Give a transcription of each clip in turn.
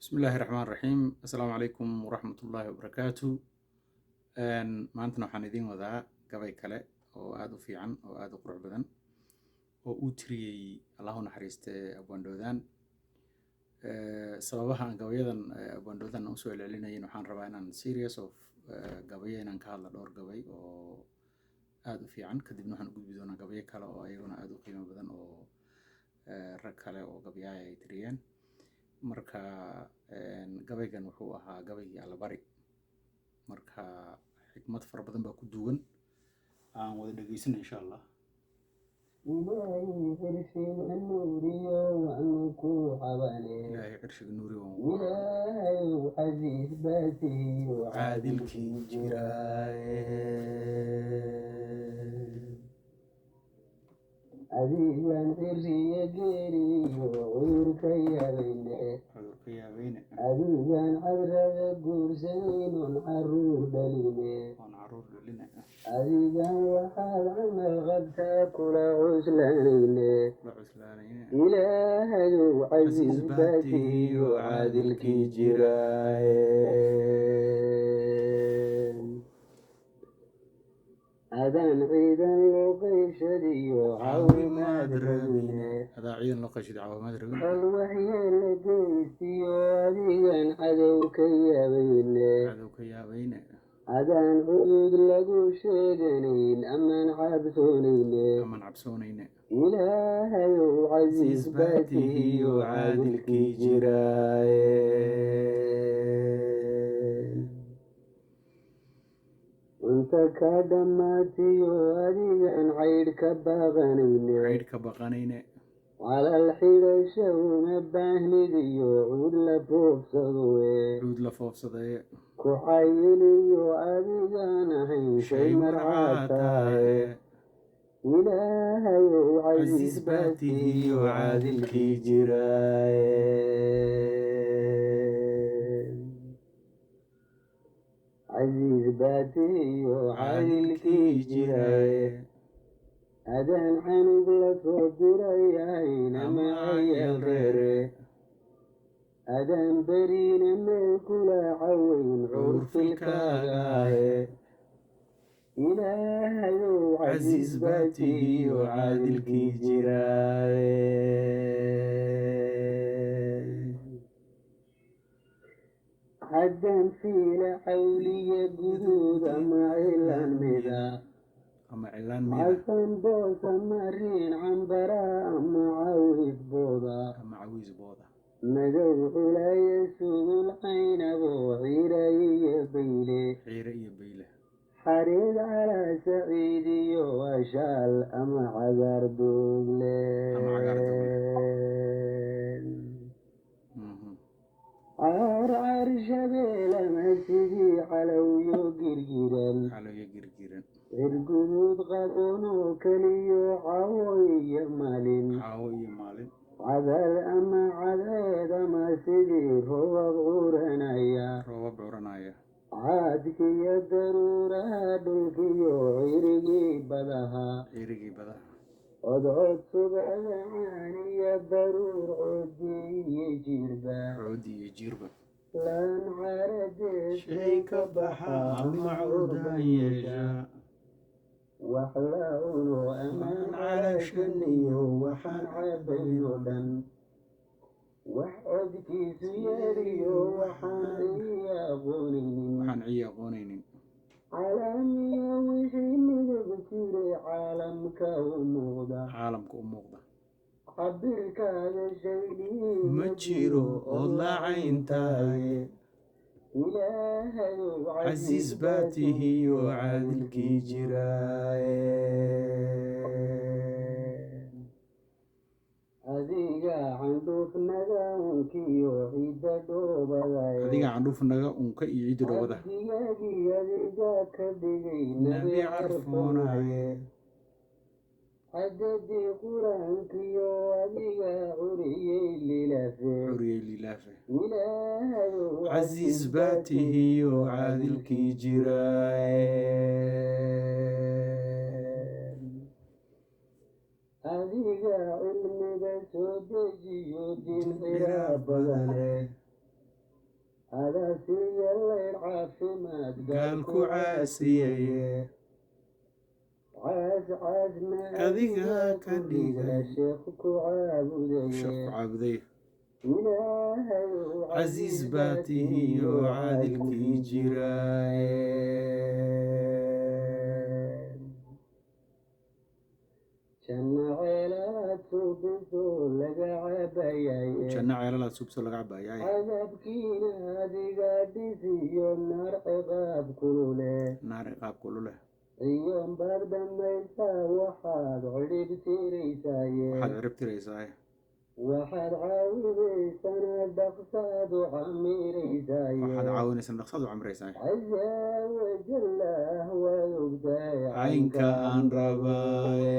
بسم الله الرحمن الرحيم السلام عليكم ورحمة الله وبركاته maantana waxaan idiin wadaa gabay kale oo aada u fiican oo aada u qurux badan oo uu tiriyey allahu naxariiste abwaandhoodaan sababaha aan gabayadan abwaandhoodaan usoo celcelinayin waxaan rabaa inaan series of gabayo inaan ka hadla dhowr gabay oo aada u fiican kadibna waxaan u gudbi doonaa gabayo kale oo ayaguna aada u qiimo badan oo rag kale oo gabayaaya ay tiriyeen marka gabaygan wuxuu ahaa gabaygii allabari marka xikmad fara badan baa ku duwan aan wada dhegeysana insha allah ilaahay cirshiga nuuriyo waanu ku cabane ilaahay cirshiga nuuri ilaahay casiis baasiyo caadilkii jiraaye adigan cirriya geeriyo cudurka yaabeyne adigan cadrada guursanaynon caruur dhaline adigan waxaad camal qabtaa kula cuslanayne ilaahayow casiis baatiyo caadilkii jiraaye adaan ciidan loo qayshadiyo caawimaad rabine bal waxyeela geystiyo adigan cadow ka yaabayne adaan cudud lagu sheeganayn amaan cabsoonayne ilaahayow casiis baatiyo caadilkii jiraaye inta ka dhammaatiyo adigan caydh ka baqanayne calal xidhasha uma baahnidiyo cuud la foofsadaye ku cayiliyo adigan ahayn shay marcaataaye ilaahayow casiis baatiyo caadilkii jiraaye casiis baatiyo caadilkii jiraaye adaan canug la soo dirayahayn ama cayal reere adaan beriina meel kula caweyn cuurfilkaagaahe ilaahayow casiis baatiyo caadilkii jiraaye haddaan fiila cawliya guduud ama cilaan mida xasan boosa mariin cambara ama cawiis booda madow culaya sugul caynabo ciira iyo bayle xariid calaa saciidiyo ashaal ama cagaar doogle caar shabeelama sidii calowyo girgiran cirguduud qaboonoo keliyo cawo iyo maalin cadal ama cadeed ama sidii roobab curanaya caadkiyo daruuraha dhulkiyo cirigii badaha codcod subada caaniya baruur coodiyo jiirba laan caradeed shay ka baxa ama curdan yeesha wax la cuno amaan calashaniyo waxaan cabayo dhan wax codkiisu yeeriyo waxaan ii aqoonaynin calaamiyo wixii midab jiray caalamka u muuqda cabirkaaga shaydhii ma jiro ood laacayntaye ilaahayow casiis baatiyo caadilkii jiraaye adiga candhuufnaga unkiyo ciidda dhoobada abdigaagii adiga ka dhigay nabi carfoonaye cadadii qur-aankiyo adiga curiyey lilaafe ilaahayow casiis baatiyo caadilkii jiraaye adiga cilmiga soo dejiyo diin ciraa badane cadaasiya laydh caafimaad gaalku caasiyaye caasna adiga ka dhiga dhigay sheekh ku sheekh caabudaye ku caabuday ilaahayow casiis baa tihiyo caadilkii jiraaye janno ceelaad suubiso laga cabayaye janno ceelalaad subso laga cabaayay cadaabkiina adiga dhisiyo naar ciqaab kulule naar ciqaab kululeh ciyoon baad dhammaysaa waxaad cidhib tiraysaaye waxaad cirib tiraysaa waxaad caawidaysana dhaqsaad u camiraysaaye waxaad caawinaysan dhaqsaad u camraysaa casaa wajallah waad ogtahay caynka aan rabaaye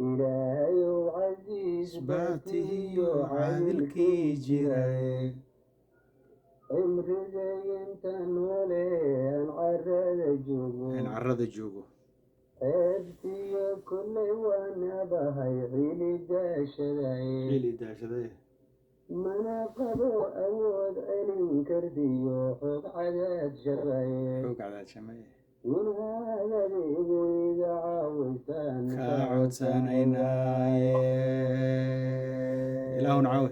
ilaahayow casiis baatihiyo caadilkii jiraye cimrigay inta noole aan carada joogo in carrada joogo ceebtiyo kollay waanabahay cili daashadaye xili daashadaye mana qabo awood celin kardiyo xoog cadaad shaqaye xoog cadaad shamaye inaad adigu iga caawisaan kaa codsanaynaaye ilaahuna caawi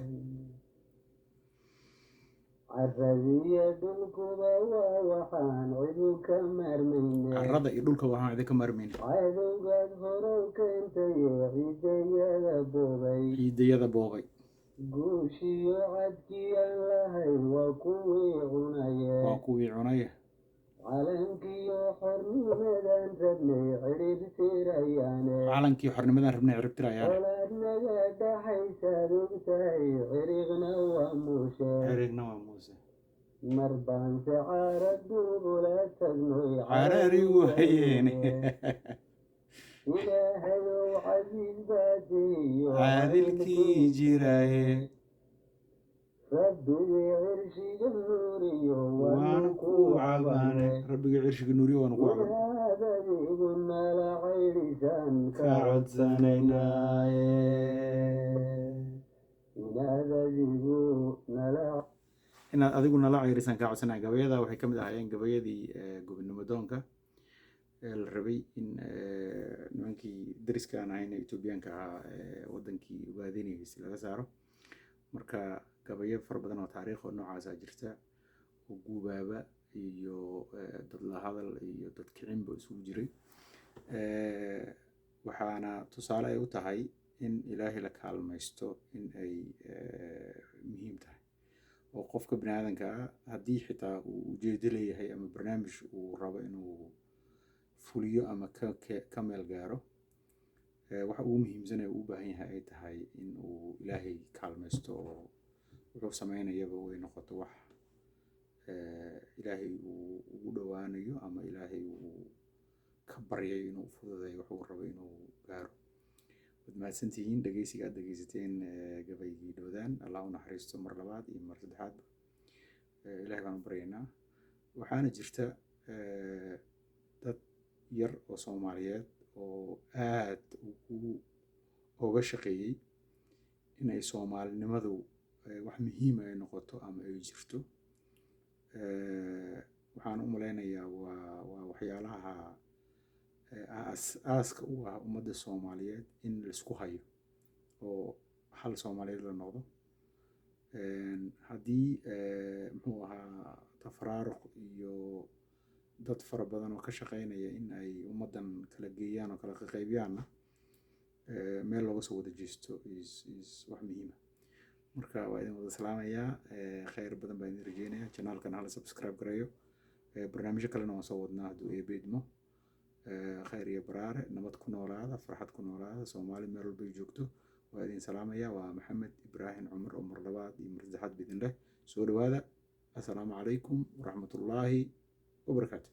caradiyo dhulkuba waa waxaan cidu ka maarmayne carrada iyo dhulka waxaan idinka maarmayna cadowgaad horow keentaye ciidayada boobay ciidayada boobay guushiyo cadkii aan lahayn waa kuwii cunaye waa kuwii cunaya calankiyo xornimadan rabnay cidhib tirayaane calankii xornimadan rabnay cirib tirayaane colaadnaga dhaxaysaad ogtahay ciriqna waa muushe erigna waa muuse mar baanse caaraduugula tagnoy carari wayeene ilaahayow casiis baatihiyo caadilkii jiraaye rabbigii cirshiga nuuriyo waanu ku cabaane rabbiga cirshiga nuuriyo waanu ku cabaane inaad adigu nala caydhisaan kaa codsanaynaaye inaad adigu nala inaad adigu nala cayrisaan kaa codsanaya gabayada waxay ka mid ahaayeen gabayadii gobonimo doonka la rabay in nimankii dariska aan ahayn etoobiyaanka ahaa wadankii ugaadinaysa laga saaro marka gabayo fara badan oo taariikh oo noocaasa jirta oo guubaaba iyo dad la hadal iyo dad kicinba isugu jiray waxaana tusaale ay u tahay in ilaahay la kaalmaysto in ay muhiim tahay oo qofka bini aadanka ah haddii xitaa uu ujeedo leeyahay ama barnaamij uu rabo inuu fuliyo ama ka meel gaaro waxa ugu muhiimsanaya uu u baahan yahay ay tahay in uu ilaahay kaalmaysto oo wuxuu sameynayaba way noqoto wax ilaahay uu ugu dhowaanayo ama ilaahay uu ka baryayo inuu fududeeyo wax uu rabo inuu gaaro waad mahadsantihiin dhegeysiga aad dhegeysateen gabaygii dhowdaan allah u naxariisto mar labaad iyo mar saddexaadba ilaahay baan u baryaynaa waxaana jirta dad yar oo soomaaliyeed oo aad uga shaqeeyey in ay soomaalinimadu wax muhiima ay noqoto ama ay jirto waxaan u malaynayaa waa waxyaalaha aaska u ah ummadda soomaaliyeed in laisku hayo oo hal soomaaliyeed la noqdo haddii muxuu ahaa tafaraaruq iyo dad fara badan oo ka shaqeynaya in ay ummaddan kala geeyaan oo kala qaqaybiyaanna meel looga soo wada jeesto is wax muhiima marka waa idin wada salaamayaa khayr badan baan idin rajeynayaa janaalkan hala subscribe gareeyo barnaamijyo kalena waan soo wadnaa hadduu eebeedmo khayr iyo baraare nabad ku noolaada farxad ku noolaada soomaali meel walbay joogto waa idin salaamayaa waa maxamed ibraahim cumar oo mar labaad iyo mar saddexaad bidin leh soo dhawaada assalaamu calaykum waraxmatullaahi wabarakaatu